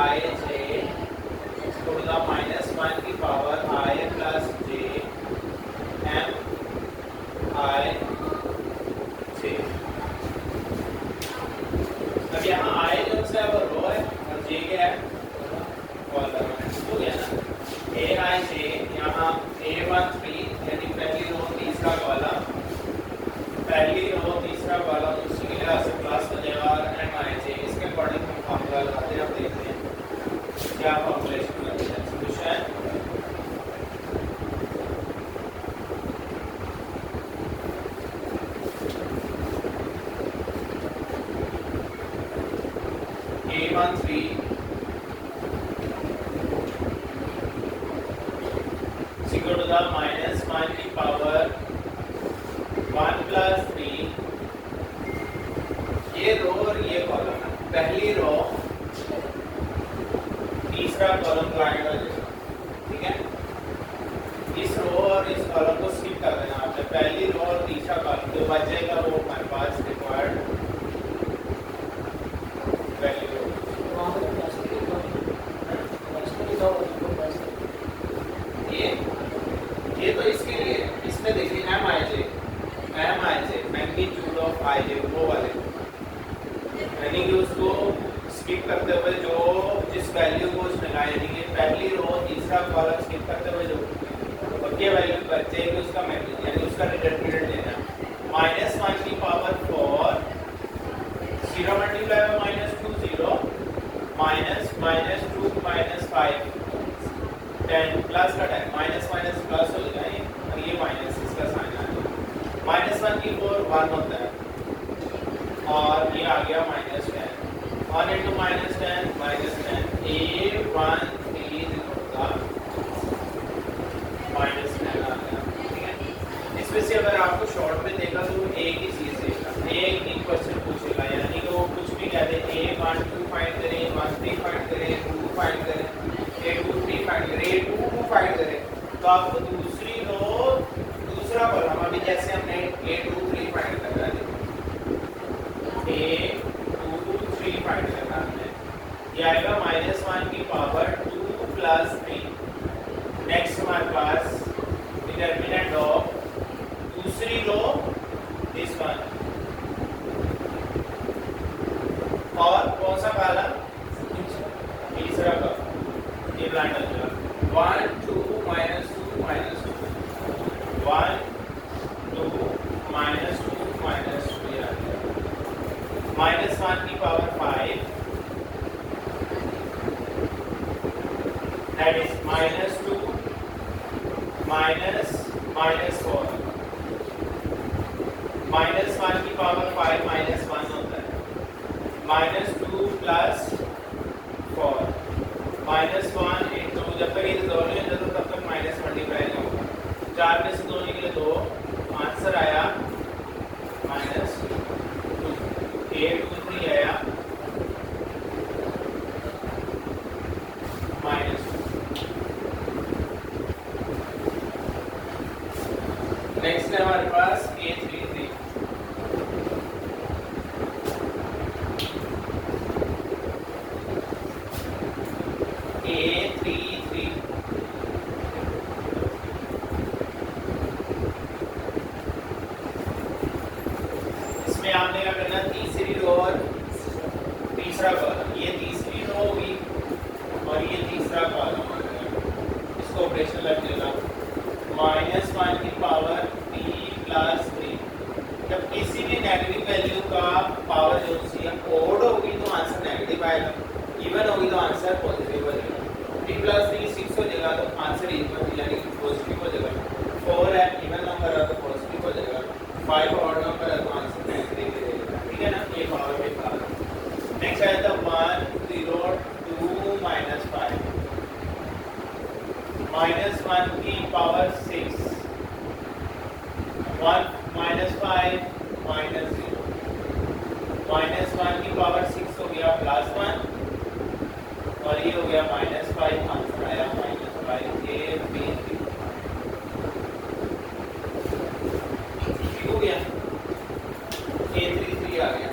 आई जे इसको बोला -1 की power I plus J M I जे। अब यहाँ आई जो है वो रो है और जे क्या है कॉलम है, हो गया ना। ए आई जे यहाँ A13 यानी पहली रो तीसरा कॉलम, पहली रो तीसरा कॉलम उसी के लिहाज से प्लस हो जाएगा और एम आई जे इसके अकॉर्डिंग हम फॉर्मूला लगाते हैं। अब देखते हैं क्या फॉर्मूलेशन लगता है। Solution A13 equal to the -1 की पावर 1 प्लस 3, ये रो और ये कॉलम है। पहली रो तीसरा कॉलम लाएगा, ठीक है। इस रो और इस कॉलम को स्किप कर देना आपने। पहली रो और तीसरा कॉलम जो बचेगा वो हमारे पास रिक्वायर्ड वैल्यू। ये तो इसके लिए, इसमें देखिए M I J magnitude of I J वो वाले, यानी कि उसको स्किप करते हुए जो जिस वैल्यू को उसने लगाया, यानी कि पहली रो तीसरा कॉलम स्किप करते हुए जो बचे वैल्यू बचेगी उसका मैग्नीट्यूड यानी उसका डिटरमिनेंट लेना। -1 की पावर 4 0 मल्टीप्लाई बाय -2 0 -2 -5 10 प्लस का 10 माइनस माइनस प्लस हो जाएगा और ये माइनस इसका साइन आ जाएगा। -1 की 4 1 होता है और ये आ गया -10 1 into -10 -10 A13 होगा -10 आ गया, ठीक है। इसमें से अगर आपको शॉर्ट में देखा तो एक ही चीज देगा, एक ही क्वेश्चन पूछेगा, यानी कि वो कुछ भी कह दे A12 फाइंड करें, 13 फाइंड करें, 2 फाइंड करें, A23 फाइंड करें, A22 फाइंड करें, तो आपको दूसरी रो दूसरा कॉलम अभी जैसे हमने A23 फाइंड करना है, A23 फाइंड करना है, ये आएगा -1 की पावर 2 प्लस 3। नेक्स्ट हमारे पास डिटरमिनेंट ऑफ दूसरी रो दिस वन और कौन सा कॉलम तीसरा कॉलम, ये ब्लैंक हो जाएगा 1 2 -2 -2 1 2 -2 -2 यार -1 की पावर 5 that is -2 -4 -1 की पावर 5 -1 होता है, -2 प्लस 4 -1 into जब तक ये दोनों हैं तब तक माइनस मल्टीप्लाई नहीं होगा। 4 में से 2 निकले 2, आंसर आया -2, A23 आया -2। नेक्स्ट है हमारे पास A33 इसमें आपने क्या करना, तीसरी रो और तीसरा कॉलम, ये तीसरी रो होगी और ये तीसरा कॉलम हो गया, इसको ऑपरेशन लग देगा -1 की पावर p प्लस 3। जब किसी भी नेगेटिव वैल्यू का पावर जो सी ओड होगी तो आंसर नेगेटिव आएगा, इवन होगी तो आंसर पॉजिटिव हो जाएगा। 3 प्लस 3 6 हो जाएगा तो आंसर इवन यानी पॉजिटिव हो जाएगा। 4 है इवन नंबर है तो पॉजिटिव हो जाएगा, 5 ऑड नंबर है तो आंसर नेगेटिव हो जाएगा, ठीक है ना। ये पावर के पावर। नेक्स्ट है तो 1 0 2 -5 -1 की पावर 6 1 -5 -0 -1 की पावर 6 हो गया +1 और ये हो गया -5, आंसर आया -5 ये भी ठीक हो गया, A33 आ गया।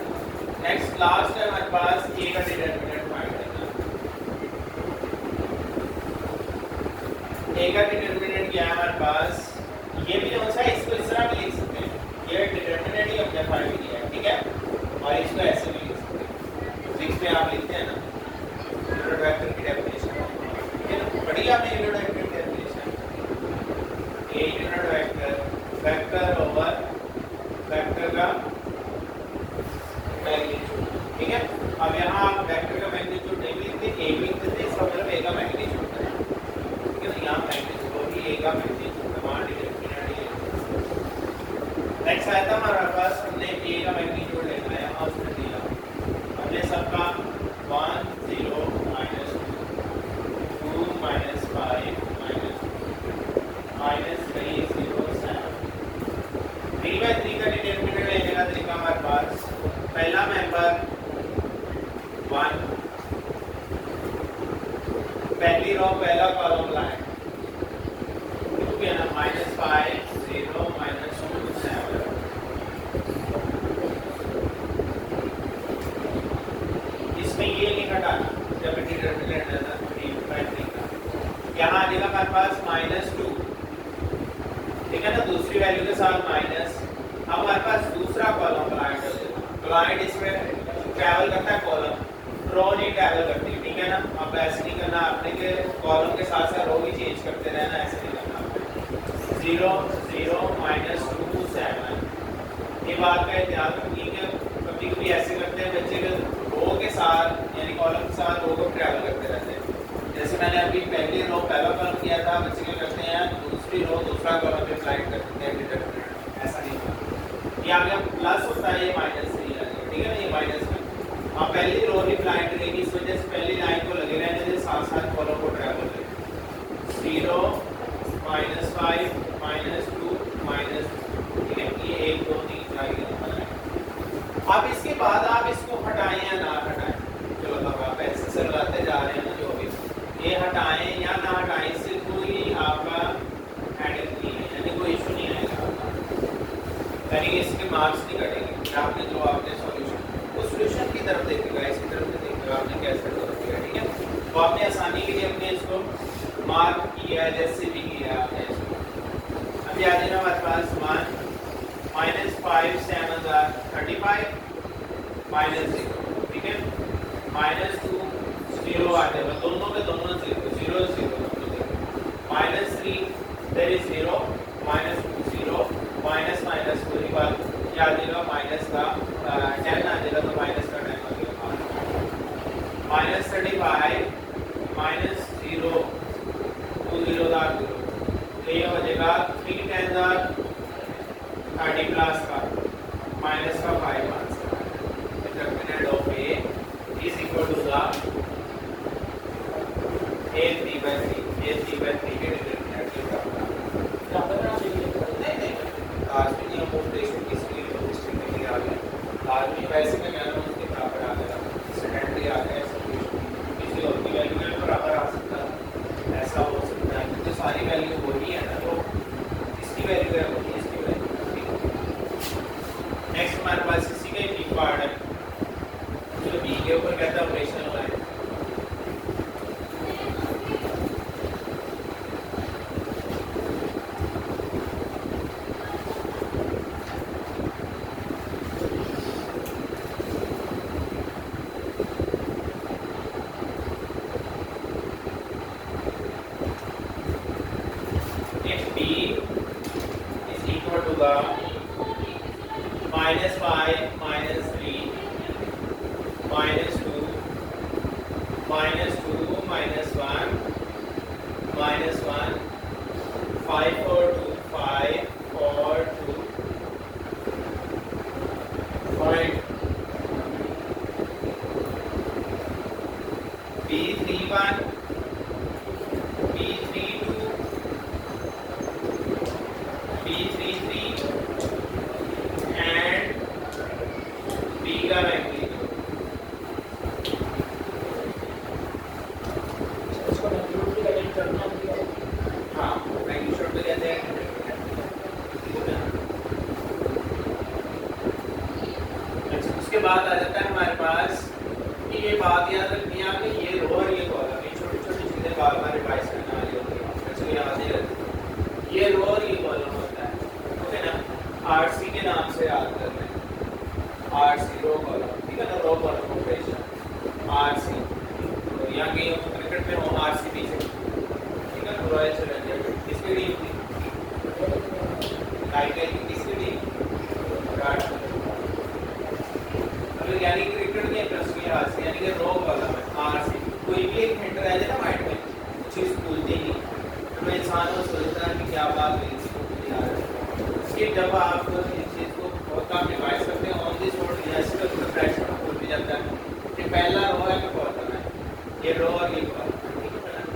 नेक्स्ट लास्ट है हमारे पास A का डिटरमिनेंट फाइंड करना। ए का डिटरमिनेंट क्या है हमारे पास, ये भी कौन सा है, इसको इस तरह भी लिख सकते हैं, ये डिटरमिनेंट ही हमने फाइंड किया है, ठीक है, और इसको ऐसे भी लिख सकते हैं, फिजिक्स में आप लिखते हैं ना यूनिट वेक्टर की डेफिनेशन, ठीक है ना, पढ़ी आपने यूनिट वेक्टर की definition, a unit vector vector over vector का मैग्नीट्यूड, ठीक है। अब यहाँ आप वेक्टर का मैग्नीट्यूड नहीं लिखते, ए भी लिखते थे, इसका मतलब ए का मैग्नीट्यूड है, ठीक है, यहाँ मैग्नीट्यूड होगी ए का मैग्नीट्यूड समान डिटरमिनेंट ये। नेक्स्ट आया था हमारे पास, हमने ए का मैग्नीट्यूड लेना है, यहाँ उसने दिया, हमने सबका 1 0 -2 2 -5 -3 0 7 3/3 का डिटरमिनेंट लेने का तरीका हमारे पास, पहला मेंबर 1, पहली रो पहला कॉलम लाइन, ठीक है ना, -5 0 -2 7, इसमें ये नहीं घटाना जब डिटरमिनेंट है ना 3/3 का, यहाँ आ जाएगा हमारे पास -2, ठीक है ना, दूसरी वैल्यू के साथ माइनस, अब हमारे पास दूसरा कॉलम ब्लाइंड हो जाएगा, ब्लाइंड इसमें ट्रैवल करता है कॉलम, रो नहीं ट्रैवल करती, ठीक है ना। अब ऐसे नहीं करना आपने कि कॉलम के साथ साथ रो भी चेंज करते रहना, ऐसे नहीं करना आपने। 0 0 -2 7, ये बात का ध्यान रखिए कि कभी कभी ऐसे करते हैं बच्चे के रो के साथ यानी कॉलम के साथ रो को ट्रैवल करते रहते हैं, जैसे मैंने अभी पहली रो पहला कॉलम किया था, बच्चे क्या करते हैं दूसरी रो दूसरा कॉलम पे ब्लाइंड कर देते हैं डिटरमिनेंट, ऐसा नहीं होता, ये आपका प्लस होता है, ये -3 आ जाएगा, ठीक है ना, ये माइनस में आप पहली रो ही ब्लाइंड रहेगी, इस वजह से पहली लाइन को लगे रहने से साथ साथ कॉलम को ट्रैवल करें, 0 -5 -2 ठीक है, ये 1 2 3 4 है। अब इसके बाद आप इसको हटाएं या ना हटाएं, जो मतलब आप ऐसे से लगाते जा रहे हैं ना, जो भी ये हटाएं या ना हटाएं, इससे कोई आपका हेडेक नहीं है, यानी कोई इशू नहीं आएगा, यानी इसके मार्क्स नहीं कटेंगे, आपने जो आपने सॉल्यूशन की तरफ देखिएगा, इसकी तरफ से देखिएगा आपने कैसे कर दिया, ठीक है। तो आपने आसानी के लिए अपने इसको मार्क किया है, जैसे भी किया आपने इसको। अभी आ जाएगा हमारे पास 1 -5 7 35 -0, ठीक है, -2 0 आ जाएगा, दोनों के दोनों 0 0 0 -3 देयर इज 0 -2 0 माइनस पूरी बात क्या आ जाएगा, माइनस का 10 आ जाएगा, तो माइनस का 10 आ जाएगा, -35 -0 2 0 0, तो ये हो जाएगा 3 10 30 प्लस का माइनस का 5 answer, determinant of A is equal to the a 3/3 के डिटरमिनेंट के बराबर नहीं आज भी नहीं, हम रेशियो किसी के लिए आ गए, आज भी वैसे मैं कह रहा हूँ उसके बराबर आ गया, सेकेंडरी आ गया, किसी और की वैल्यू के बराबर आ सकता है, ऐसा हो सकता है, क्योंकि सारी वैल्यू वही है ना, तो इसकी वैल्यू है वही, इसकी वैल्यू। नेक्स्ट हमारे पास इसी का एक पार्ट है जो बी के ऊपर कहता है ऑपरेशनल लाइन, बाद आ जाता है हमारे पास कि ये बात याद रखनी है आपने, ये रो और ये कॉलम, ये छोटी छोटी चीजें बार बार रिवाइज करने वाली होती है। RC, तो यहाँ गेम क्रिकेट में हो RC पीछे, ठीक है, रॉयल चैलेंजर्स। किसकी टीम थी? आईपीएल की किसकी टीम? विराट कोहली। यानी क्रिकेट के इंटरेस्ट के लिहाज से, यानी कि रोग वाला है RC, कोई भी एक हिंट रह जाए ना माइंड में, चीज़ भूलते ही तो इंसान वो सोचता है कि क्या बात हुई इसकी। जब आप इस चीज़ को बहुत काम रिवाइज करते हैं ऑन दी स्पॉट, जैसे तो प्रेशर भूल भी जाता है कि पहला रो है कि बहुत करना है, ये रो और ये कॉल,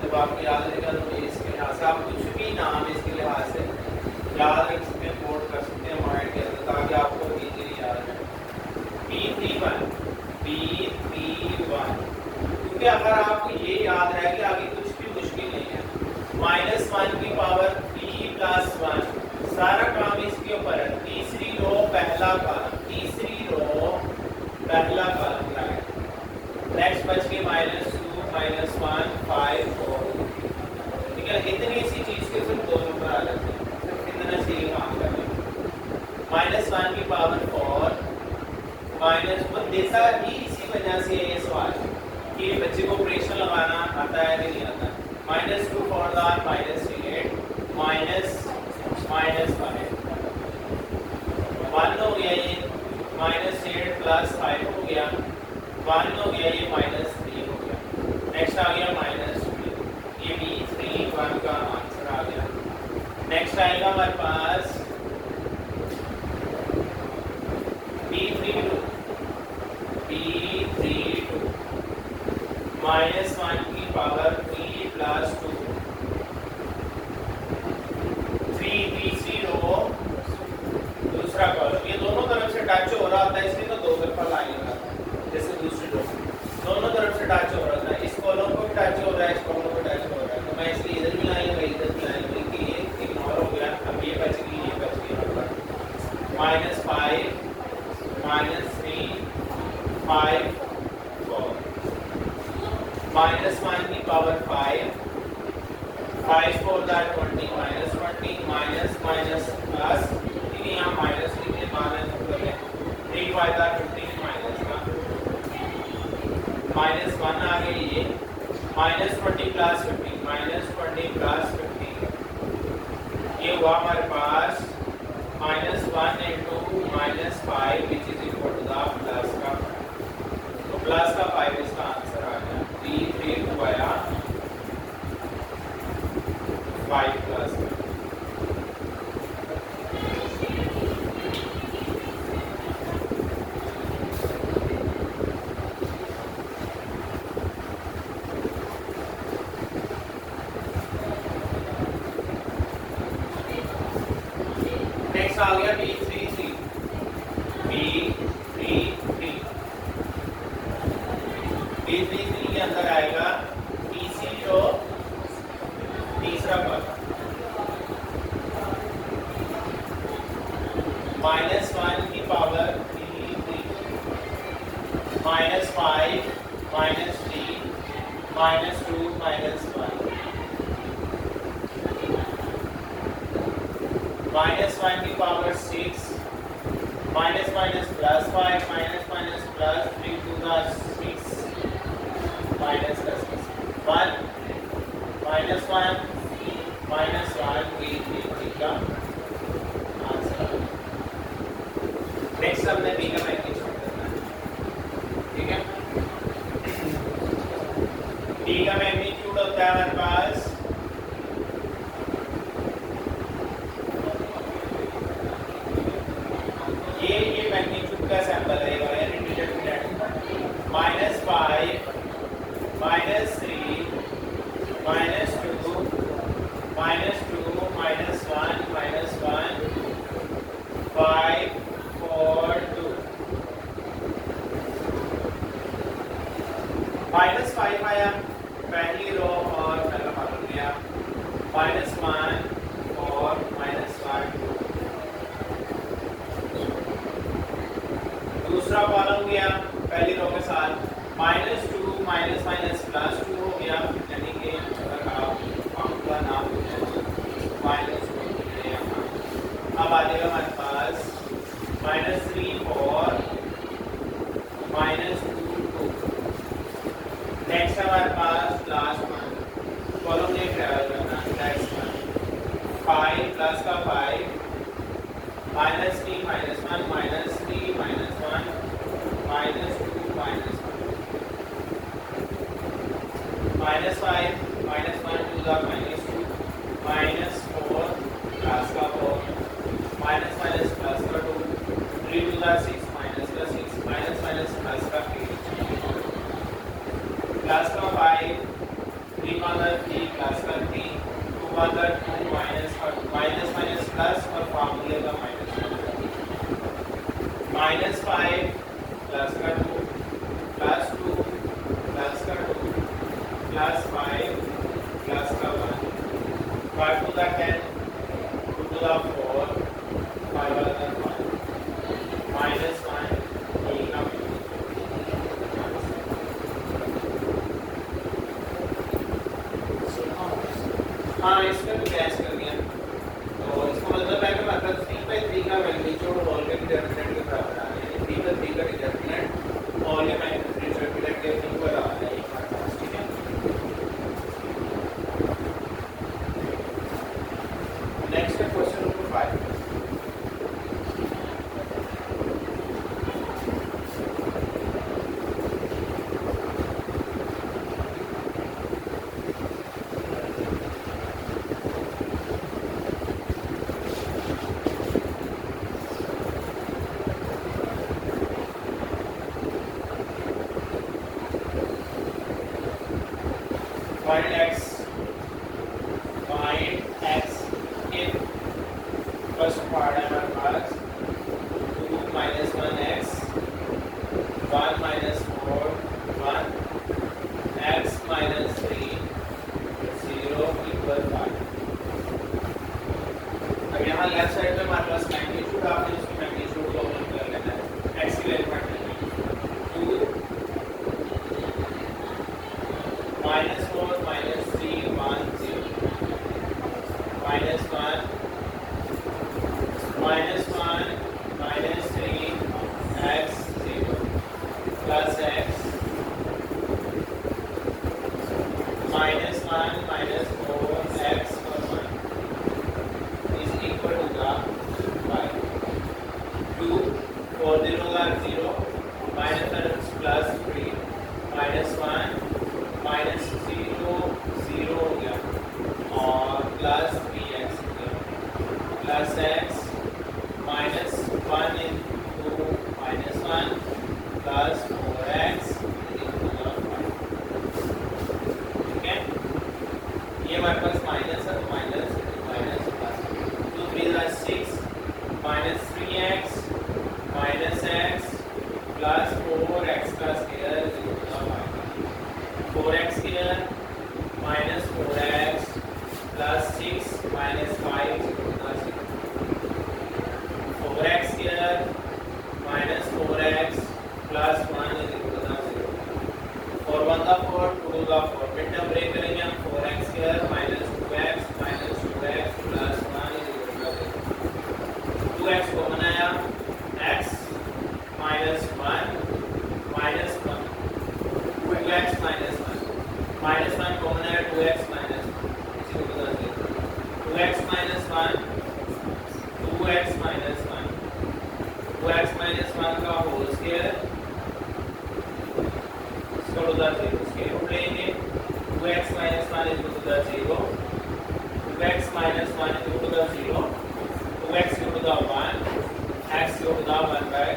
जब आपको याद रहेगा तो इसके लिहाज से आप कुछ भी नाम इसके लिहाज से याद रख सकते हैं, कोड कर सकते हैं माइंड के अंदर, ताकि आपको इजीली याद रहे। B31 क्योंकि अगर आपको ये याद रहे कि आगे कुछ भी मुश्किल नहीं है, -1 की पावर b + 1, सारा काम इसके ऊपर है। तीसरी रो पहला कॉलम, तीसरी रो पहला कॉलम राइट। नेक्स्ट बच के -2 -1 5 4, ठीक है। इतनी सी चीज के सिर्फ दो नंबर आ जाते हैं, कितना सही काम कर रहे हैं। -1 की पावर 4 -1 देता ही इसी वजह से ये सवाल कि बच्चे को ऑपरेशन लगाना आता है कि नहीं आता। -2 for the -8 -5 1 हो गया, ये -8 + 5 हो गया, 1 हो गया, ये -3 हो गया। नेक्स्ट आ गया -3, ये B31 का आंसर आ गया। नेक्स्ट आएगा हमारे पास B32 -1 की पावर 3 + 2, 3 तीसरी रो दूसरा कॉलम, ये दोनों तरफ से टच हो रहा होता है, इसलिए तो दो तरफा लाइन हो रहा है। जैसे दूसरी रो दोनों तरफ से टच हो रहा था, इस कॉलम को भी टच हो रहा है, इस कॉलम को टच हो रहा है, तो मैं इसलिए इधर भी लाइन लगाई, इधर भी लाइन लगाई कि ये इग्नोर हो गया। अब ये बच गई, ये बच गई -5 -3 5 4 -1 की power 5 5 4 that 20 -20 minus minus plus, ठीक है, यहाँ माइनस लिखने माइनस कर लें, 3 5 that 15 माइनस का -1 आ गई, ये -20 + 15 -20 + 15, ये हुआ हमारे पास -1 × -5 which is equal to the plus का, तो प्लस का 5 इसका आंसर आ गया। B32 आया 5 + नेक्स्ट आ गया B33 के अंदर आएगा तीसरी रो तीसरा कॉलम, -1 की पावर 3 -5 -3 -2 -1 -1 की पावर 6 -+ +5 -+ +3 to the 6 -10 1 -1 B33 का आंसर। नेक्स्ट हमने B का मैग्नीट्यूड करना है, ठीक है। B का मैग्नीट्यूड होता है हमारे पास ये मैग्नीट्यूड का सैंपल है, वेरी इंडिपेंडेंट -5 -3 -2 -2 -1 -1 5 4 2 -5 आया पहली रो और पहला कॉलम गया, -1 और -1 दूसरा कॉलम गया पहली रो के साथ, -2 +2 हो गया, यानी कि अगर आप का नाम -2 यहाँ। अब आ जाएगा हमारे पास -3 4 -2 2 नेक्स्ट हमारे पास लास्ट वन कॉलम में ट्रैवल करना है। नेक्स्ट वन 5 प्लस का 5 minus 3 minus 1 minus 3 minus 1 minus 2 minus 1 minus 5 minus 1 to the minus 2 minus 4 plus का 4 माइनस माइनस प्लस का 2 3 टू द 6 माइनस का 6 माइनस माइनस प्लस का 8 प्लस का 5 3 माइनस 3 प्लस का 3 2 माइनस 2 माइनस का माइनस माइनस प्लस और फार्मूले का माइनस माइनस 5 प्लस का 2 प्लस 2 प्लस का 2 प्लस 5 प्लस का 1 5 to the 10 2 to the 4 5 to the 1 minus 1 ये का हाँ इसमें भी गैस कर दिया तो इसका मतलब है कि मतलब 3/3 का मैग्नीट्यूड होल के डिटरमिनेंट के बराबर आ रहा है 3/3 का डिटरमिनेंट होल के मैग्नीट्यूड डिटरमिनेंट के बराबर आ रहा है हमारे पास ठीक है। नेक्स्ट है question number 5 find x if first part है हमारे पास 2 minus 1x 1 minus 4 1 x minus 3 0 equal 5। अब यहाँ लेफ्ट साइड पे हमारे पास मैग्नीट्यूड आपने उसकी मैग्नीट्यूड को ओपन कर लेना है x की वैल्यू फाइंड करनी है 2 minus 4 minus 3 1 0 minus 1 minus 1 minus 3 x 0 plus x minus 1 minus 4 x plus 1 is equal to the 5 2 4 0 are 0 minus plus 3 minus 1 minus 0 0 हो गया और प्लस 3x हो गया plus x minus 1 into minus 1 plus 4x into 5 ठीक है। ये हमारे पास minus है तो minus minus plus 2 3 6 minus 3x minus x plus 4x का square into 5 4x square minus 4x plus 6 minus 5 plus 4x square minus 4x plus 1 is equal to 0 4 1 का 4 2 का 4 mid term break करेंगे हम 4x square minus 2x minus 2x plus 1 is equal to 2x को बनाया x minus 1 minus 1 2x minus 1 minus 1 common है 2x minus 1 इसी को बता दें 2x minus 1 2x minus 1 2x minus 1 का होल स्क्वायर इसको बता दें उसके रूट लेंगे 2x minus 1 is equal to 0 2x minus 1 is equal to 0 2x equal to 1 x equal to 1 by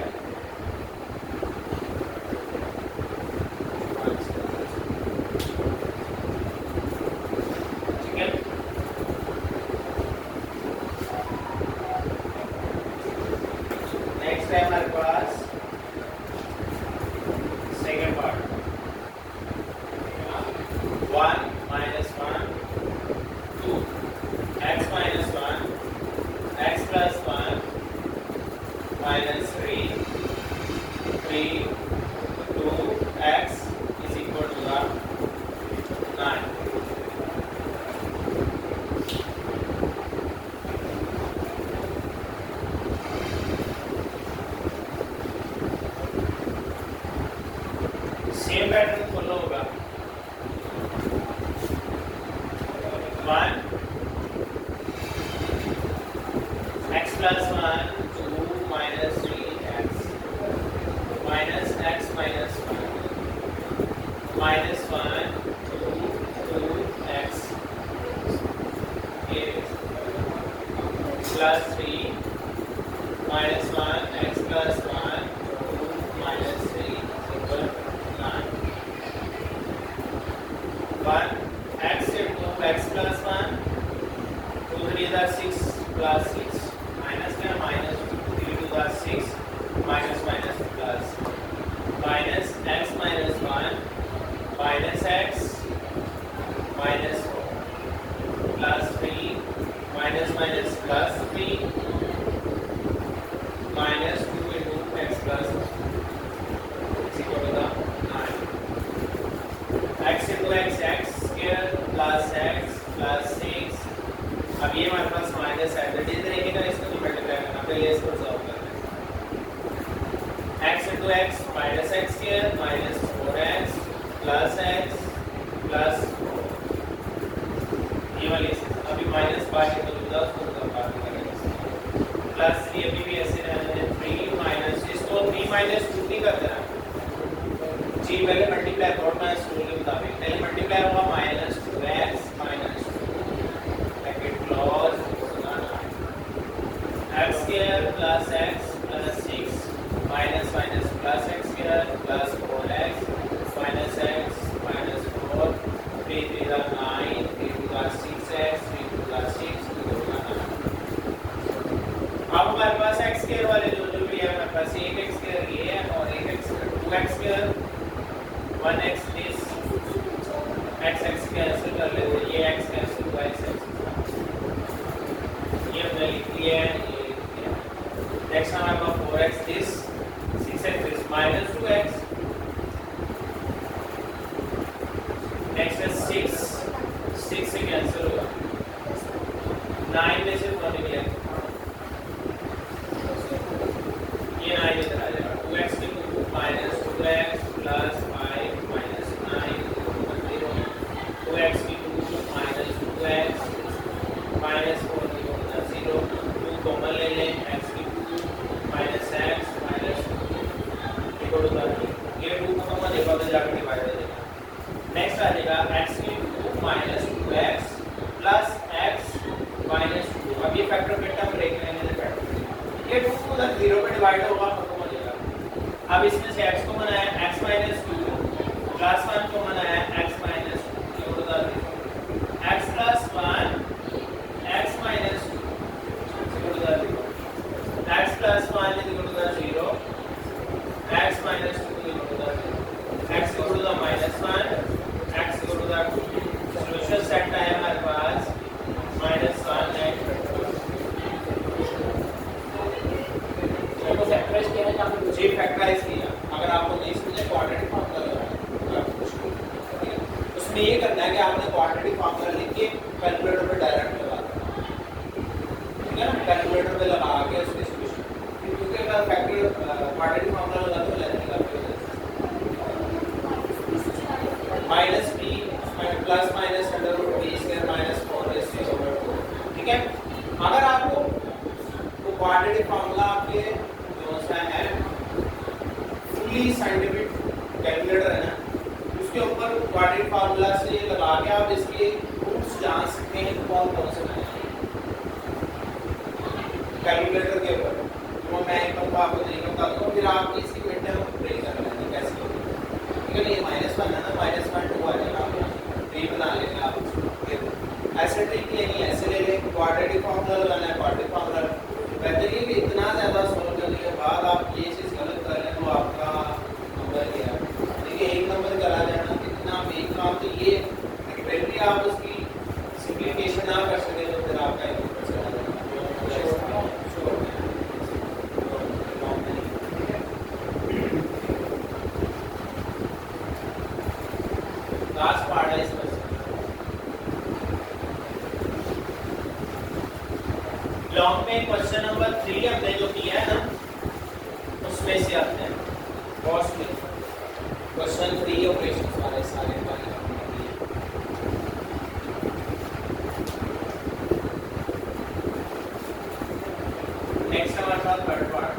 next है हमारे पास second part 1 minus 1 2 x minus 1 x plus 1 minus 3 3 2 x is equal to the 9 same pattern follow होगा -1 2x plus 3 -1 x plus 1 minus 3 equal 9 1 x into x plus 1 2 3 is 6 plus 6 minus क्या minus 3 to the 6 minus minus plus minus x minus 1 minus x minus 4 plus 3 minus minus plus 3 minus 2 into x plus is equal to the 9 x into x x square plus x plus 6 अब ये हमारे पास minus है तो इस तरीके का इसको तो मल्टीप्लाई करना पहले इसको सॉल्व करना है x into x minus x square minus 4x plus x plus 4 ये वाली अभी माइनस बाकी तो जुदा उसको तो बात करेंगे प्लस 3 अभी भी ऐसे रहने हैं 3 माइनस इसको 3 माइनस 2 नहीं करते हैं जी पहले मल्टीप्लाई और माइनस 2 के मुताबिक पहले मल्टीप्लाई होगा minus 2x minus 2 bracket close x square plus x plus 6 minus minus plus x square plus 4x minus x minus 4 3 3 are 9 3 2 are 6x 3 2 are 6 2 are 9 अब हमारे पास x स्क्वायर वाले जो भी है हमारे पास एक x स्क्वायर ये है और एक x square 2x square 1x this x square से कर लेते हैं ये x कैंसिल हुआ x ये हमने लिख लिया है नेक्स्ट हमारे पास 4x this 6x this minus 2x next है 6 से कैंसिल होगा 9 में से 1 निकलेगा ये 9 इधर आ जाएगा 2x की 2 minus 2x plus 5 minus 9 0 2x की 2 minus 2x minus 4 0 2 कॉमन ले लें x की 2 minus x minus 2 equal to ये 2 को कॉमन देखो तो जाकर डिवाइड हो जाएगा नेक्स्ट आ जाएगा x की 2 minus 2x plus x minus 2 अब ये फैक्टर बेटा ब्रेक लेने से फैक्टर ये 2 को 0 पे डिवाइड होगा खत्म हो जाएगा अब इसमें से x को बनाया x minus 2 plus 1 को बनाया x minus 2 ये होगा x plus 1 x minus 2 equal to 0 x plus 1 is equal to the 0 x minus 2 is equal to the 0 x equal to the minus 1 x equal to the 2 solution set है हमारे पास -1 है तो factorise किया है आपने जी factorise किया अगर आपको नहीं इसमें क्वाड्रेटिक फार्मूला उसमें ये करना है कि आपने क्वाड्रेटिक फार्मूला लिख के कैलकुलेटर पे डायरेक्ट लगा ठीक है ना कैलकुलेटर पे लगा के उसके सॉल्यूशन क्योंकि अगर फैक्टर क्वाड्रेटिक फार्मूला लगा तो लगेगा minus b plus minus under root b square minus 4ac/2 ठीक है अगर आपको वो क्वाड्रेटिक फार्मूला आपके जो सा है फुली साइंटिफिक कैलकुलेटर है ना उसके ऊपर क्वाड्रेटिक फार्मूला से लगा के आप इसके रूट्स जान सकते हैं कौन कौन से बनाए कैलकुलेटर के ऊपर तो मैं एक बार आपको तरीका बताता हूँ फिर आप इसकी मिनट में ट्राई कर लेंगे कैसे ठीक है ये -1 है ना -1 2 आ जाएगा ये बना लेंगे आप ऐसे ट्रिक ये नहीं ऐसे ले लें क्वाड्रेटिक फार्मूला लगाना है क्वाड्रेटिक फार्मूला बेहतर ये कि इतना ज़्यादा सोल्व करने के बाद आप ये चीज़ गलत कर लें तो आपका नंबर क्या है देखिए एक नंबर करा जाना इतना एक काम तो ये फिर भी आप उसकी सिंप्लीफिकेशन ना कर सके तो फिर आपका एक नंबर चला जाएगा लास्ट पार्ट है इसमें लॉन्ग में क्वेश्चन नंबर 3 हमने जो किया है ना उसमें से आते हैं कॉस्ट में क्वेश्चन 3 ऑपरेशन वाले सारे वाले नेक्स्ट हमारे पास third part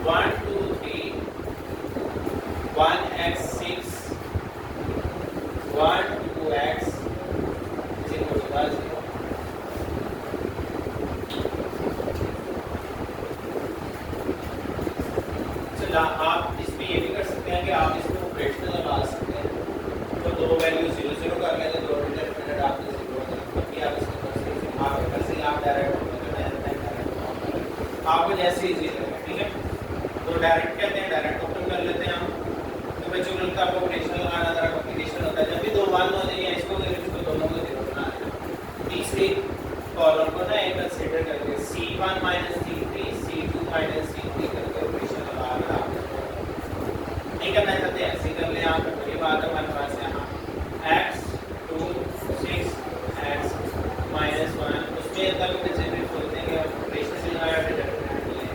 1 2 3 1x6 1 2x is equal to 0. चला आप इसमें ये भी कर सकते हैं कि आप इसमें ऑपरेशनल लगा सकते हैं, तो दो वैल्यू 0 0 कर लेंगे, दो डिटरमिनेंट आपने 0 कर दिया, आप इसको कर सकते हैं, आप से आप डायरेक्ट आपको जैसे इजी लगे, ठीक है। तो डायरेक्ट कहते हैं, डायरेक्ट ओपन कर लेते हैं हम, तो बच्चों को का ऑपरेशन लगाना जरा कॉम्प्लिकेशन होता है, जब भी दो मान हो जाए इसको दोनों को 0 बनाना है। तीसरी कॉलम को ना एक कंसीडर करके C1 C3 C2 C3 करके ऑपरेशन लगा रहा है, नहीं करना चाहते ऐसे कर ले आप। ये बात हमारे पास यहाँ x 2 6 x -1 उसमें तक बच्चे भी बोलते हैं कि ऑपरेशन से लगाया डिटरमिनेंट ले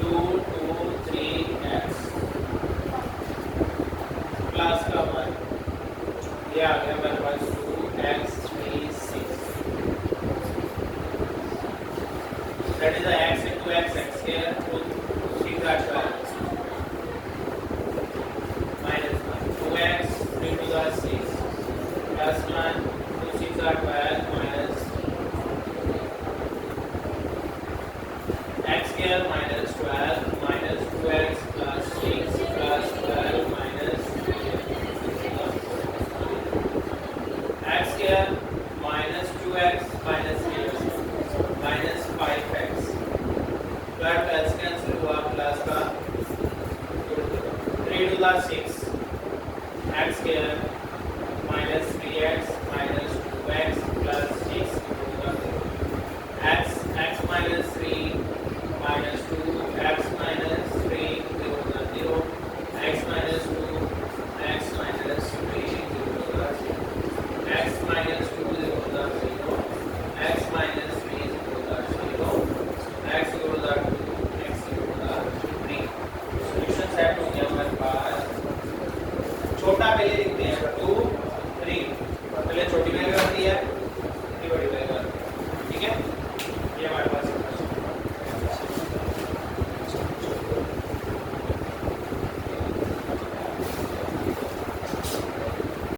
2 2 3x प्लस का 1, ये आ गया हमारे पास 2x 3 6, that is the x into x square 2 6 का 12 minus 1 2x 3 to the 6 plus 1 2 6 का 12 minus x square minus 12 minus 2x plus 6 plus 12 minus x square minus 2x minus 6 minus 5x, that x cancel हुआ plus का 3 to the 6 x square minus 3x minus 2x plus 6 x minus 3 minus 2 x minus 3 0 x minus 2 x minus 3 0 x minus 2 0 x minus 3 0 x equal to 2 x equal to 3। Solution set हो गया हमारे पास। छोटा पहले लिखते